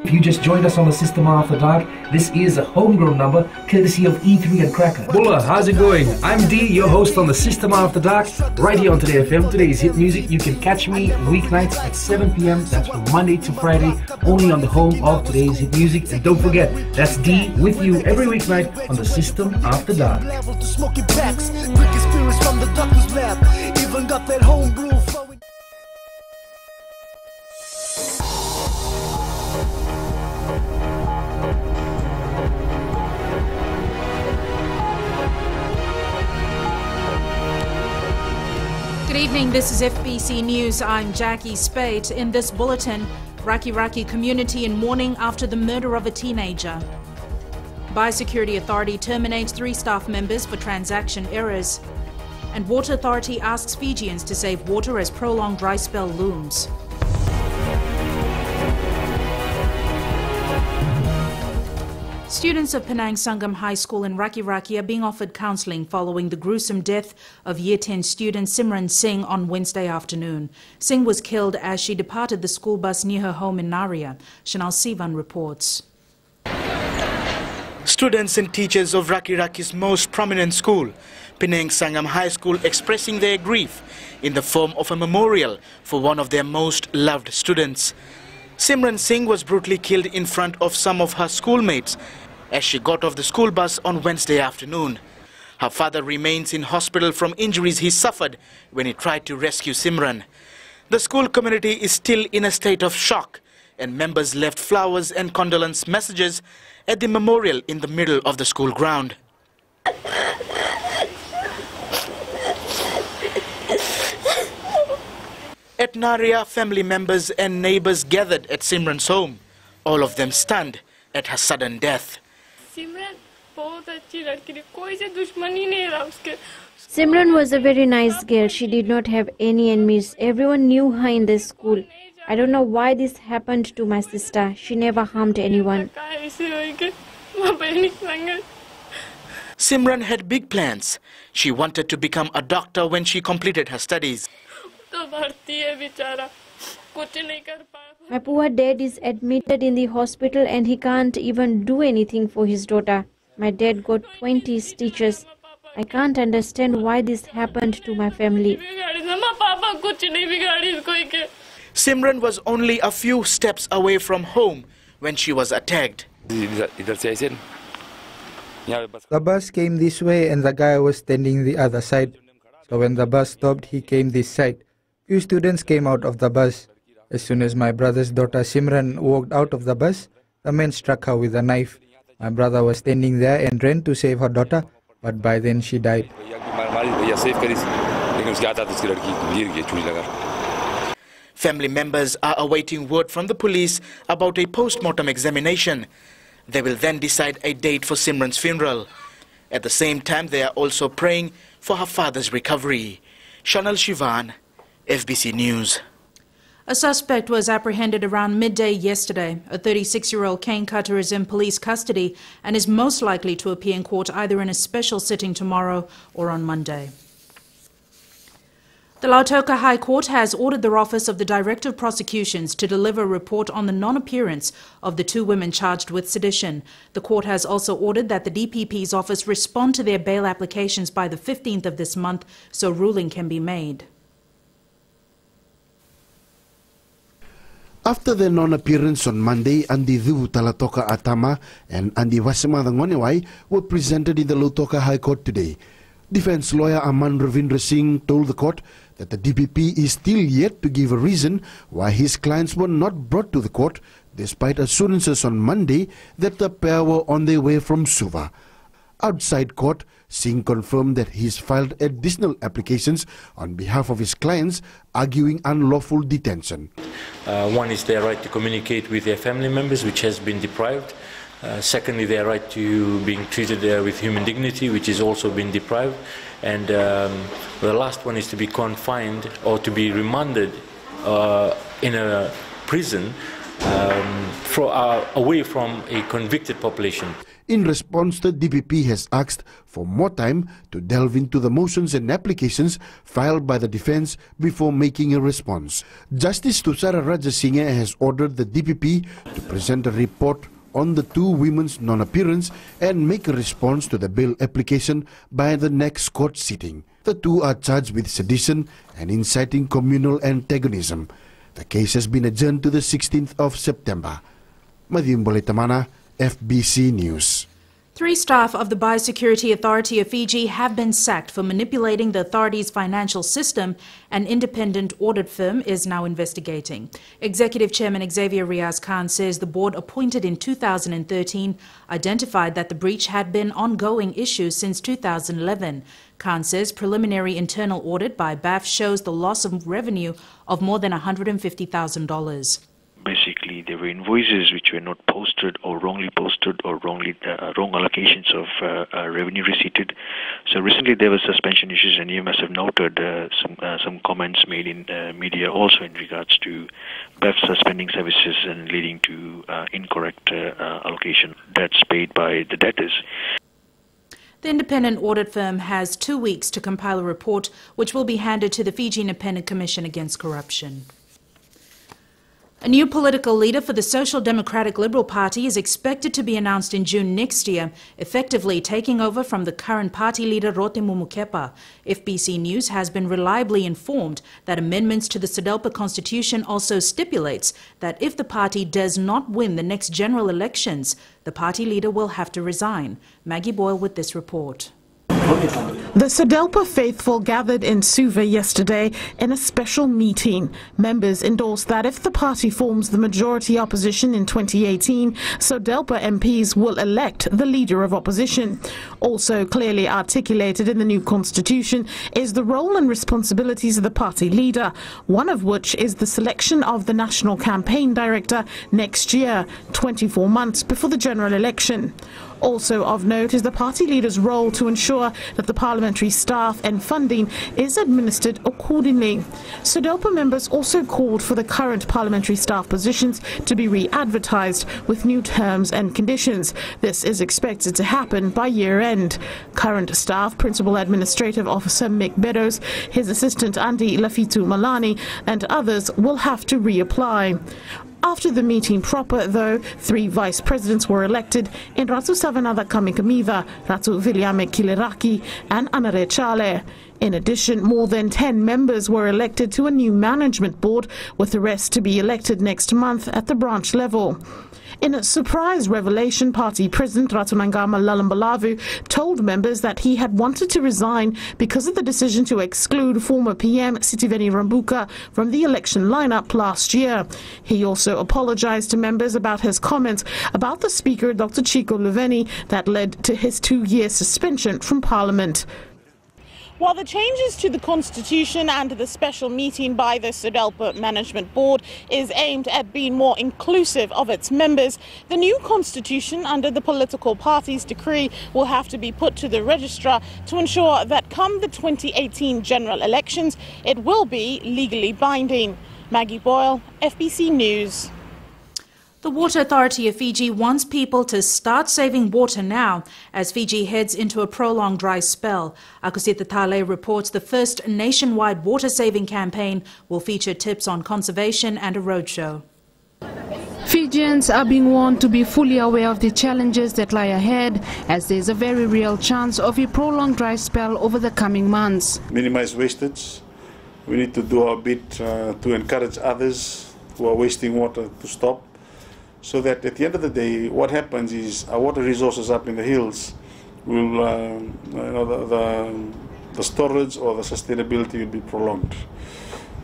If you just joined us on the System After Dark, this is a homegrown number courtesy of E3 and Cracker. Bulla, how's it going? I'm D, your host on the System After Dark, right here on Today FM. Today's hit music. You can catch me weeknights at 7 p.m. That's from Monday to Friday, only on the home of Today's hit music. And don't forget, that's D with you every weeknight on the System After Dark. Good evening, this is FBC News. I'm Jackie Spate. In this bulletin, Raki community in mourning after the murder of a teenager. Biosecurity Authority terminates 3 staff members for transaction errors. And Water Authority asks Fijians to save water as prolonged dry spell looms. Students of Penang Sangam High School in Raki are being offered counselling following the gruesome death of Year 10 student Simran Singh on Wednesday afternoon. Singh was killed as she departed the school bus near her home in Naria. Chanel Sivan reports. Students and teachers of Raki's most prominent school, Penang Sangam High School, expressing their grief in the form of a memorial for one of their most loved students. Simran Singh was brutally killed in front of some of her schoolmates as she got off the school bus on Wednesday afternoon. Her father remains in hospital from injuries he suffered when he tried to rescue Simran. The school community is still in a state of shock, and members left flowers and condolence messages at the memorial in the middle of the school ground. At Naria, family members and neighbors gathered at Simran's home, all of them stunned at her sudden death. Simran was a very nice girl. She did not have any enemies. Everyone knew her in this school. I don't know why this happened to my sister. She never harmed anyone. Simran had big plans. She wanted to become a doctor when she completed her studies. My poor dad is admitted in the hospital and he can't even do anything for his daughter. My dad got 20 stitches. I can't understand why this happened to my family. Simran was only a few steps away from home when she was attacked. The bus came this way and the guy was standing the other side. So when the bus stopped, he came this side. Few students came out of the bus. As soon as my brother's daughter Simran walked out of the bus, the man struck her with a knife. My brother was standing there and ran to save her daughter, but by then she died. Family members are awaiting word from the police about a post-mortem examination. They will then decide a date for Simran's funeral. At the same time, they are also praying for her father's recovery. Chanel Shivan, FBC News. A suspect was apprehended around midday yesterday. A 36-year-old cane cutter is in police custody and is most likely to appear in court either in a special sitting tomorrow or on Monday. The Lautoka High Court has ordered the Office of the Director of Prosecutions to deliver a report on the non-appearance of the 2 women charged with sedition. The court has also ordered that the DPP's office respond to their bail applications by the 15th of this month so ruling can be made. After their non-appearance on Monday, Andi Dhivu Talatoka Atama and Andi Wasima Ngoniwai were presented in the Lautoka High Court today. Defense lawyer Aman Ravindra Singh told the court that the DPP is still yet to give a reason why his clients were not brought to the court, despite assurances on Monday that the pair were on their way from Suva. Outside court, Singh confirmed that he's filed additional applications on behalf of his clients, arguing unlawful detention. One is their right to communicate with their family members, which has been deprived. Secondly, their right to being treated with human dignity, which has also been deprived. And the last one is to be confined or to be remanded in a prison away from a convicted population. In response, the DPP has asked for more time to delve into the motions and applications filed by the defence before making a response. Justice Tushara Rajasinghe has ordered the DPP to present a report on the two women's non-appearance and make a response to the bail application by the next court sitting. The two are charged with sedition and inciting communal antagonism. The case has been adjourned to the 16th of September. Madhim Boletamana, FBC News. 3 staff of the Biosecurity Authority of Fiji have been sacked for manipulating the authority's financial system. An independent audit firm is now investigating. Executive Chairman Xavier Riaz Khan says the board appointed in 2013 identified that the breach had been ongoing issue since 2011. Khan says preliminary internal audit by BAF shows the loss of revenue of more than $150,000. Basically, there were invoices which were not posted or wrongly posted or wrong allocations of revenue receipted. So recently there were suspension issues, and you must have noted some comments made in media also in regards to BAF suspending services and leading to incorrect allocation debts paid by the debtors. The independent audit firm has 2 weeks to compile a report which will be handed to the Fiji Independent Commission Against Corruption. A new political leader for the Social Democratic Liberal Party is expected to be announced in June next year, effectively taking over from the current party leader Rotemu Mukepa. FBC News has been reliably informed that amendments to the Siddhappa Constitution also stipulates that if the party does not win the next general elections, the party leader will have to resign. Maggie Boyle with this report. The Siddhappa faithful gathered in Suva yesterday in a special meeting. Members endorsed that if the party forms the majority opposition in 2018, Siddhappa MPs will elect the leader of opposition. Also clearly articulated in the new constitution is the role and responsibilities of the party leader, one of which is the selection of the national campaign director next year, 24 months before the general election. Also of note is the party leader's role to ensure that the parliamentary staff and funding is administered accordingly. Siddhappa members also called for the current parliamentary staff positions to be re-advertised with new terms and conditions. This is expected to happen by year-end. Current staff, Principal Administrative Officer Mick Meadows, his assistant Andy Lafitu Malani and others will have to reapply. After the meeting proper, though, 3 vice presidents were elected in Ratu Savanada Kamikamiva, Ratu Viliame Kileraki and Anare Chale. In addition, more than 10 members were elected to a new management board, with the rest to be elected next month at the branch level. In a surprise revelation, party president Ratunangama Lalambalavu told members that he had wanted to resign because of the decision to exclude former PM Sitiveni Rambuka from the election lineup last year. He also apologized to members about his comments about the speaker, Dr. Chico Luveni, that led to his 2-year suspension from Parliament. While the changes to the Constitution and the special meeting by the Siddhappa Management Board is aimed at being more inclusive of its members, the new Constitution under the political party's decree will have to be put to the registrar to ensure that come the 2018 general elections, it will be legally binding. Maggie Boyle, FBC News. The Water Authority of Fiji wants people to start saving water now as Fiji heads into a prolonged dry spell. Akusita Tale reports the first nationwide water-saving campaign will feature tips on conservation and a roadshow. Fijians are being warned to be fully aware of the challenges that lie ahead, as there is a very real chance of a prolonged dry spell over the coming months. Minimize wastage. We need to do our bit to encourage others who are wasting water to stop, so that at the end of the day, what happens is our water resources up in the hills will, the storage or the sustainability will be prolonged.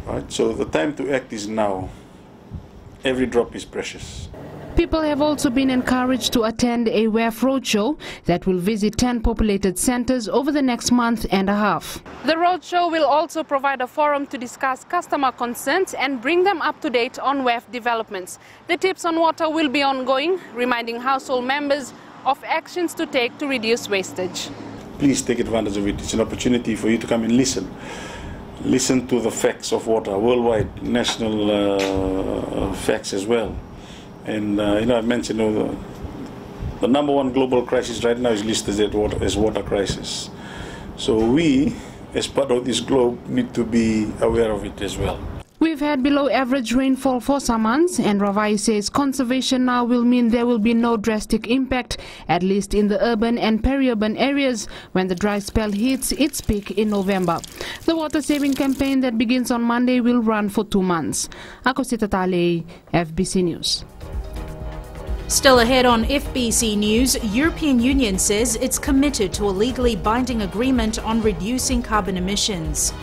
Right? So the time to act is now. Every drop is precious. People have also been encouraged to attend a WEF roadshow that will visit 10 populated centres over the next month and a half. The roadshow will also provide a forum to discuss customer concerns and bring them up to date on WEF developments. The tips on water will be ongoing, reminding household members of actions to take to reduce wastage. Please take advantage of it. It's an opportunity for you to come and listen. Listen to the facts of water, worldwide, national facts as well. And I mentioned The number one global crisis right now is listed as water crisis. So we, as part of this globe, need to be aware of it as well. We've had below average rainfall for some months, and Ravai says conservation now will mean there will be no drastic impact, at least in the urban and peri-urban areas, when the dry spell hits its peak in November. The water saving campaign that begins on Monday will run for 2 months. Ako Siddhappa, FBC News. Still ahead on FBC News, European Union says it's committed to a legally binding agreement on reducing carbon emissions.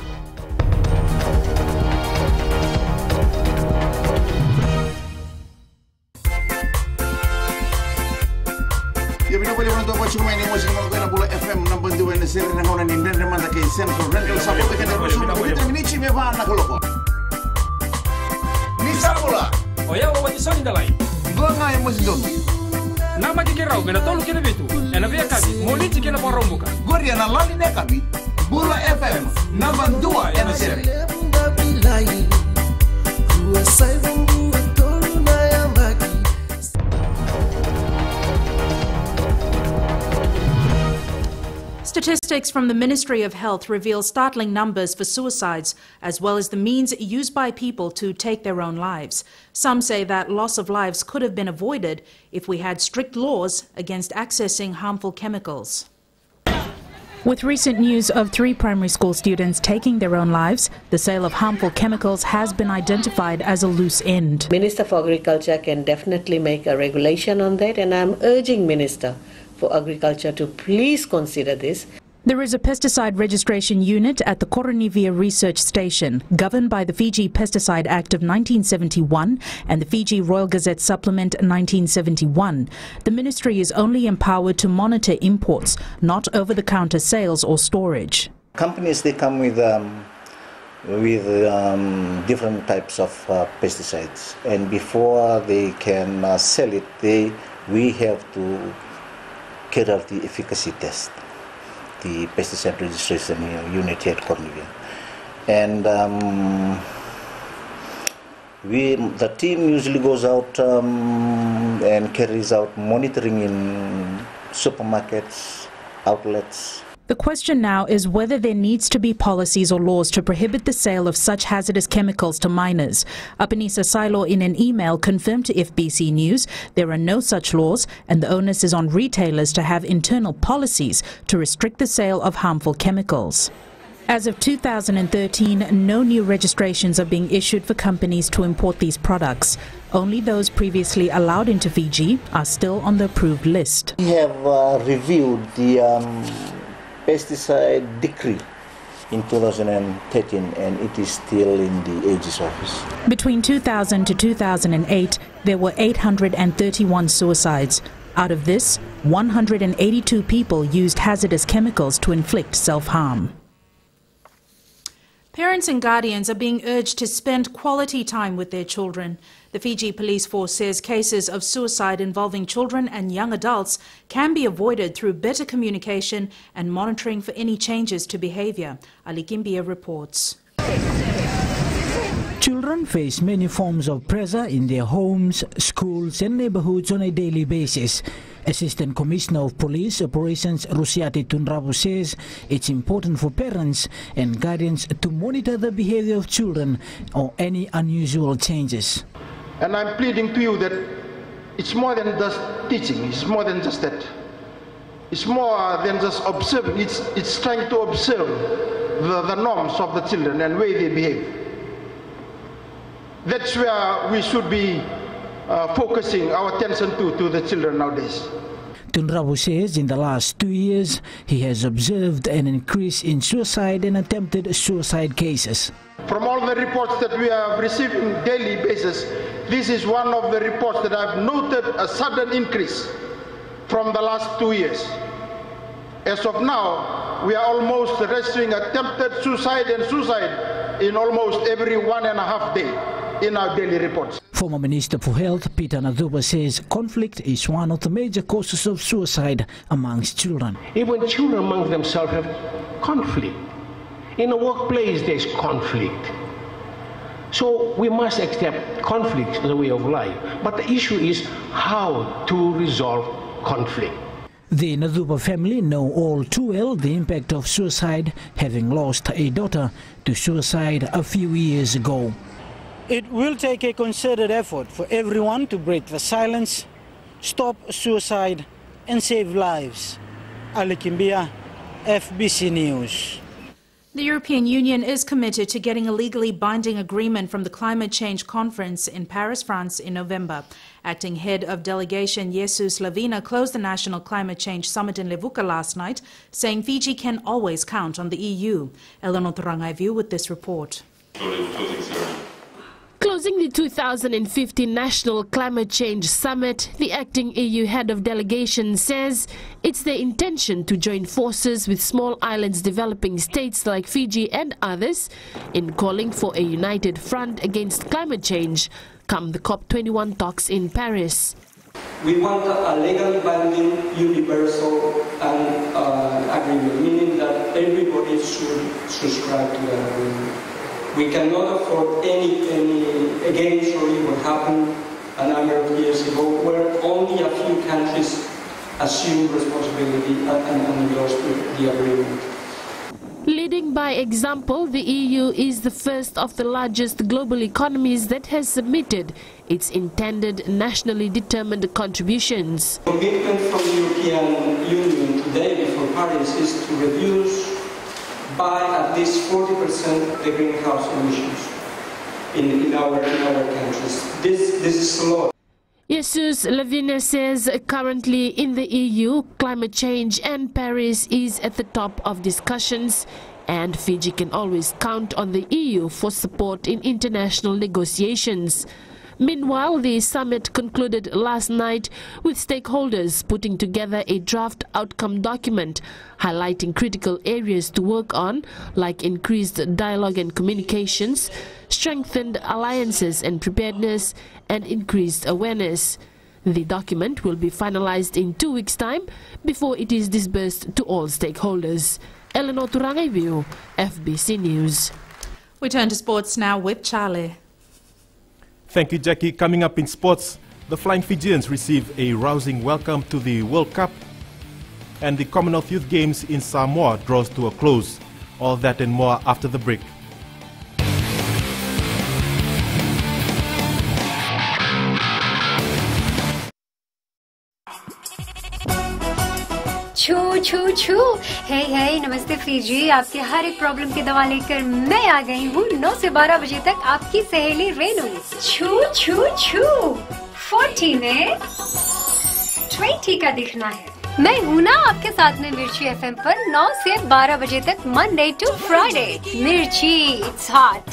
FM number 2 na sir na ngona ni ndende manda kay Central Rental Support ka na rusun ko ito minichi me ba na koloko ni sabula Oya wa tisoni dalai Bunga yung masjid. Nama kikirau kena tolu kena betu. Ena via kami moliti kena porombuka. Goria na lali ne kami. Bula FM number 2 ena sere. Statistics from the Ministry of Health reveal startling numbers for suicides, as well as the means used by people to take their own lives. Some say that loss of lives could have been avoided if we had strict laws against accessing harmful chemicals. With recent news of 3 primary school students taking their own lives, the sale of harmful chemicals has been identified as a loose end. Minister for Agriculture can definitely make a regulation on that, and I'm urging Minister for Agriculture to please consider this. There is a pesticide registration unit at the Koronivia Research Station, governed by the Fiji Pesticide Act of 1971 and the Fiji Royal Gazette Supplement 1971. The ministry is only empowered to monitor imports, not over-the-counter sales or storage. Companies, they come with different types of pesticides, and before they can sell it, we have to carry out the efficacy test, the pesticide registration unit here at Cornwall. And the team usually goes out and carries out monitoring in supermarkets, outlets. The question now is whether there needs to be policies or laws to prohibit the sale of such hazardous chemicals to minors. Apanisa Silo, in an email, confirmed to FBC News there are no such laws, and the onus is on retailers to have internal policies to restrict the sale of harmful chemicals. As of 2013, no new registrations are being issued for companies to import these products. Only those previously allowed into Fiji are still on the approved list. We have reviewed the pesticide decree in 2013, and it is still in the AG's office. Between 2000 to 2008, there were 831 suicides. Out of this, 182 people used hazardous chemicals to inflict self-harm. Parents and guardians are being urged to spend quality time with their children. The Fiji Police Force says cases of suicide involving children and young adults can be avoided through better communication and monitoring for any changes to behaviour. Ali Kimbia reports. Children face many forms of pressure in their homes, schools and neighborhoods on a daily basis. Assistant Commissioner of Police Operations Rusiati Tunrabu says it's important for parents and guardians to monitor the behavior of children or any unusual changes. And I'm pleading to you that it's more than just teaching, it's more than just that. It's more than just observing, it's trying to observe the norms of the children and the way they behave. That's where we should be focusing our attention to the children nowadays. Tunrabu says in the last 2 years, he has observed an increase in suicide and attempted suicide cases. From all the reports that we have received on a daily basis, this is one of the reports that I've noted a sudden increase from the last 2 years. As of now, we are almost registering attempted suicide and suicide in almost every 1.5 days in our daily reports. Former Minister for Health Peter Naduba says conflict is one of the major causes of suicide amongst children. Even children among themselves have conflict. In a workplace there's conflict. So we must accept conflict as a way of life. But the issue is how to resolve conflict. The Nadupa family know all too well the impact of suicide, having lost a daughter to suicide a few years ago. It will take a concerted effort for everyone to break the silence, stop suicide and save lives. Ali Kimbia, FBC News. The European Union is committed to getting a legally binding agreement from the Climate Change Conference in Paris, France in November. Acting head of delegation Jesus Lavina closed the National Climate Change Summit in Levuka last night, saying Fiji can always count on the EU. Eleanor Turangaiviu with this report. Closing the 2015 National Climate Change Summit, the acting EU head of delegation says it's their intention to join forces with small islands developing states like Fiji and others in calling for a united front against climate change come the COP21 talks in Paris. We want a legally binding universal agreement, meaning that everybody should subscribe to that agreement. We cannot afford any again, sorry, what happened a number of years ago, where only a few countries assumed responsibility and endorsed the agreement. Leading by example, the EU is the first of the largest global economies that has submitted its intended nationally determined contributions. The commitment from the European Union today before Paris is to reduce by at least 40% the greenhouse emissions in our countries. This is a lot. Jesus Lavina says currently in the EU, climate change and Paris is at the top of discussions, and Fiji can always count on the EU for support in international negotiations. Meanwhile, the summit concluded last night with stakeholders putting together a draft outcome document highlighting critical areas to work on, like increased dialogue and communications, strengthened alliances and preparedness, and increased awareness. The document will be finalized in 2 weeks' time before it is disbursed to all stakeholders. Eleanor Turangaiviu, FBC News. We turn to sports now with Charlie. Thank you, Jackie. Coming up in sports, the Flying Fijians receive a rousing welcome to the World Cup, and the Commonwealth Youth Games in Samoa draws to a close. All that and more after the break. छू छू छू हे नमस्ते Fiji, आपके हर एक problem की दवा लेकर मैं आ गई हूँ 9 से 12 बजे तक आपकी सहेली रेनू। छू छू छू 40 में 20 का दिखना है। मैं हूँ ना आपके साथ में मिर्ची एफएम पर 9 से 12 बजे तक मंडे टू फ्राइडे। मिर्ची it's hot.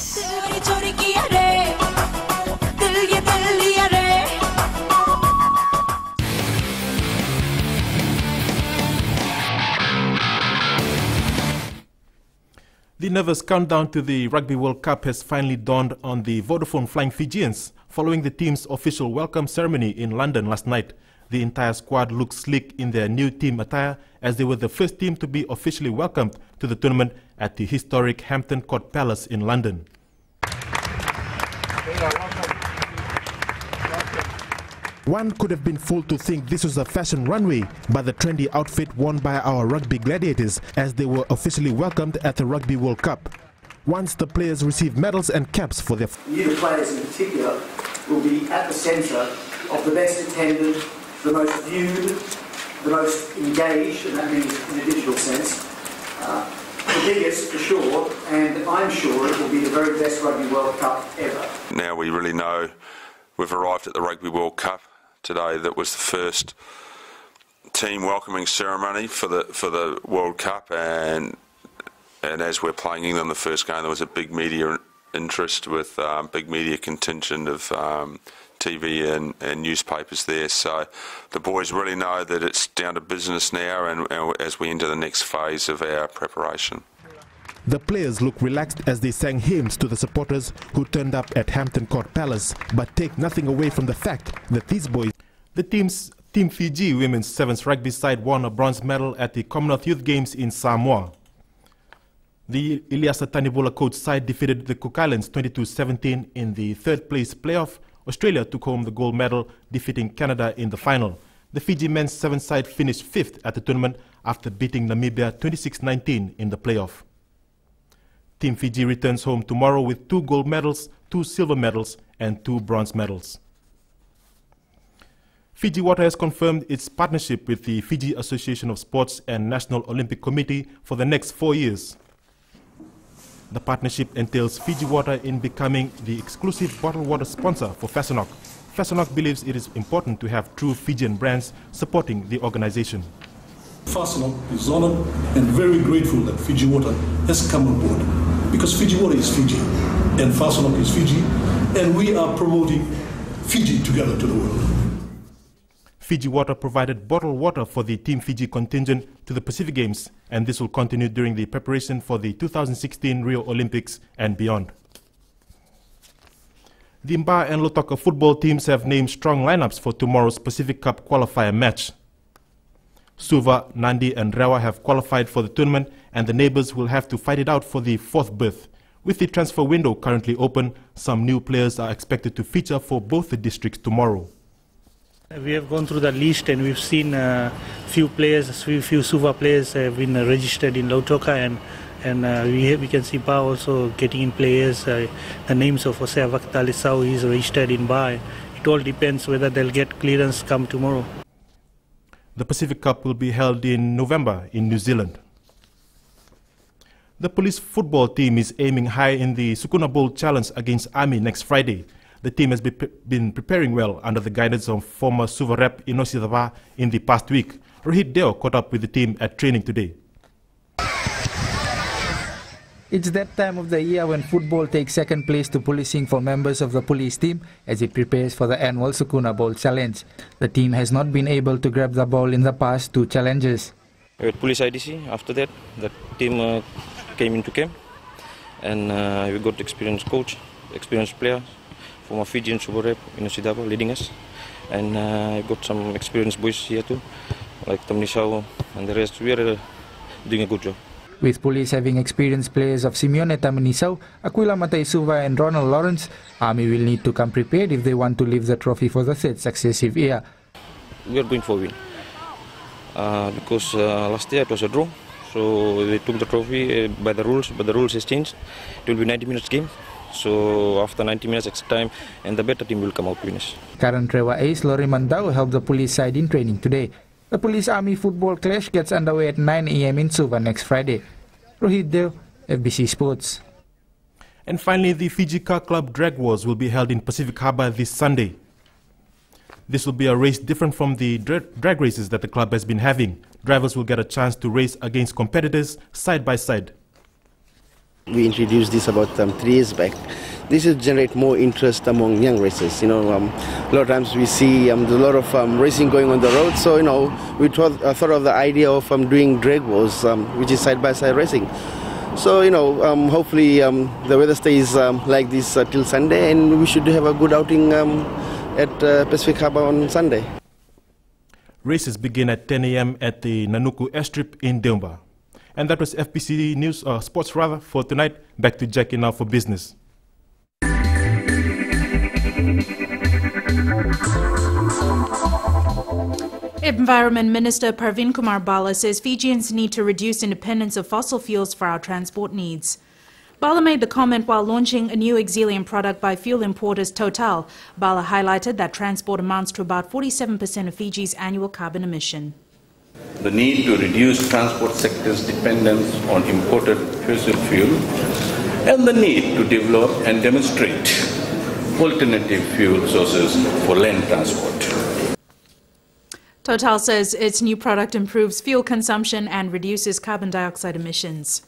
The nervous countdown to the Rugby World Cup has finally dawned on the Vodafone Flying Fijians following the team's official welcome ceremony in London last night. The entire squad looked sleek in their new team attire as they were the first team to be officially welcomed to the tournament at the historic Hampton Court Palace in London. One could have been fooled to think this was a fashion runway by the trendy outfit worn by our rugby gladiators as they were officially welcomed at the Rugby World Cup. Once the players received medals and caps for their... Youth players in particular will be at the centre of the best attended, the most viewed, the most engaged, and that means in a digital sense, the biggest for sure, and I'm sure it will be the very best Rugby World Cup ever. Now we really know we've arrived at the Rugby World Cup today. That was the first team welcoming ceremony for the World Cup, and as we're playing England the first game, there was a big media interest with big media contingent of TV and newspapers there. So the boys really know that it's down to business now, and as we enter the next phase of our preparation. The players look relaxed as they sang hymns to the supporters who turned up at Hampton Court Palace, but take nothing away from the fact that these boys... The Team Fiji women's sevens rugby side won a bronze medal at the Commonwealth Youth Games in Samoa. The Ilyasa Tanibula coach side defeated the Cook Islands 22-17 in the third place playoff. Australia took home the gold medal, defeating Canada in the final. The Fiji men's 7-side finished 5th at the tournament after beating Namibia 26-19 in the playoff. Team Fiji returns home tomorrow with 2 gold medals, 2 silver medals and 2 bronze medals. Fiji Water has confirmed its partnership with the Fiji Association of Sports and National Olympic Committee for the next 4 years. The partnership entails Fiji Water in becoming the exclusive bottled water sponsor for Fasanok. Fasanok believes it is important to have true Fijian brands supporting the organization. Fasanok is honored and very grateful that Fiji Water has come on board, because Fiji Water is Fiji and Fasanok is Fiji, and we are promoting Fiji together to the world. Fiji Water provided bottled water for the Team Fiji contingent to the Pacific Games, and this will continue during the preparation for the 2016 Rio Olympics and beyond. The Mba and Lautoka football teams have named strong lineups for tomorrow's Pacific Cup qualifier match. Suva, Nandi and Rewa have qualified for the tournament, and the neighbors will have to fight it out for the 4th berth. With the transfer window currently open, some new players are expected to feature for both the districts tomorrow. We have gone through the list and we've seen few Suva players have been registered in Lautoka, and we can see Ba also getting in players. The names of Jose Avakatalisau is registered in Ba. It all depends whether they'll get clearance come tomorrow. The Pacific Cup will be held in November in New Zealand. The police football team is aiming high in the Sukuna Bowl Challenge against Army next Friday. The team has been preparing well under the guidance of former Suva rep Siddhappa in the past week. Rohit Deo caught up with the team at training today. It's that time of the year when football takes second place to policing for members of the police team as it prepares for the annual Sukuna Bowl Challenge. The team has not been able to grab the ball in the past 2 challenges. At police IDC, after that, the team came into camp, and we got experienced coach, experienced players, former Fijian Super Rep Siddhappa leading us, and I got some experienced boys here too, like Tamnisau and the rest. We are doing a good job. With police having experienced players of Simeone Tamanisau, Aquila Mataisuva and Ronald Lawrence, Army will need to come prepared if they want to lift the trophy for the 3rd successive year. We are going for a win, because last year it was a draw, so they took the trophy by the rules, but the rules has changed. It will be 90 minutes game, so after 90 minutes extra time, and the better team will come out winners. Current Rewa ace Lori Mandau helped the police side in training today. The Police-Army football clash gets underway at 9 a.m. in Suva next Friday. Rohit Deo, FBC Sports. And finally, the Fiji Car Club Drag Wars will be held in Pacific Harbour this Sunday. This will be a race different from the drag races that the club has been having. Drivers will get a chance to race against competitors side by side. We introduced this about 3 years back. This will generate more interest among young racers. A lot of times we see there's a lot of racing going on the road. So we thought of the idea of doing drag wars, which is side-by-side racing. So hopefully the weather stays like this till Sunday, and we should have a good outing at Pacific Harbour on Sunday. Races begin at 10 a.m. at the Nanuku Airstrip in Deumba. And that was FBC News, Sports for tonight. Back to Jackie now for business. Environment Minister Parveen Kumar Bala says Fijians need to reduce independence of fossil fuels for our transport needs. Bala made the comment while launching a new Exilium product by fuel importers Total. Bala highlighted that transport amounts to about 47% of Fiji's annual carbon emission. The need to reduce transport sector's dependence on imported fossil fuel, and the need to develop and demonstrate alternative fuel sources for land transport. Total says its new product improves fuel consumption and reduces carbon dioxide emissions.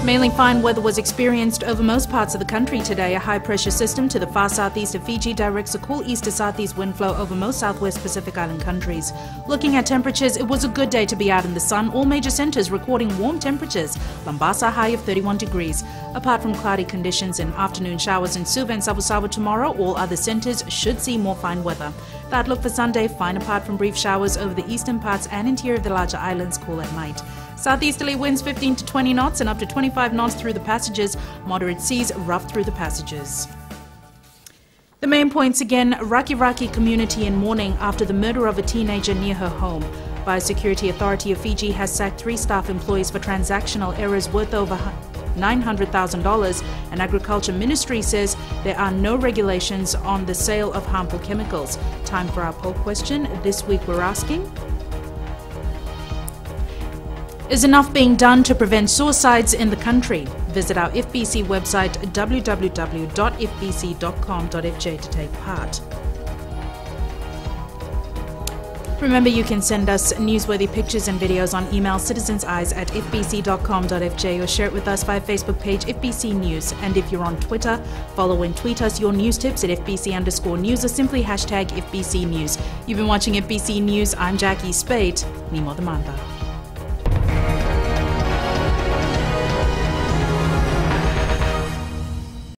Mainly fine weather was experienced over most parts of the country today. A high-pressure system to the far southeast of Fiji directs a cool east to southeast wind flow over most southwest Pacific Island countries. Looking at temperatures, it was a good day to be out in the sun. All major centres recording warm temperatures. Lambasa high of 31 degrees. Apart from cloudy conditions and afternoon showers in Suva and Savusavu tomorrow, all other centres should see more fine weather. The outlook for Sunday, fine apart from brief showers over the eastern parts and interior of the larger islands, cool at night. Southeasterly winds 15 to 20 knots and up to 25 knots through the passages. Moderate seas rough through the passages. The main points again: Raki community in mourning after the murder of a teenager near her home. Biosecurity Authority of Fiji has sacked 3 staff employees for transactional errors worth over $900,000, and Agriculture Ministry says there are no regulations on the sale of harmful chemicals. Time for our poll question. This week we're asking: is enough being done to prevent suicides in the country? Visit our FBC website www.fbc.com.fj to take part. Remember, you can send us newsworthy pictures and videos on email citizenseyes@fbc.com.fj or share it with us via Facebook page FBC News. And if you're on Twitter, follow and tweet us your news tips at FBC_news or simply #FBC News. You've been watching FBC News. I'm Jackie Spate. Nimo the Manda.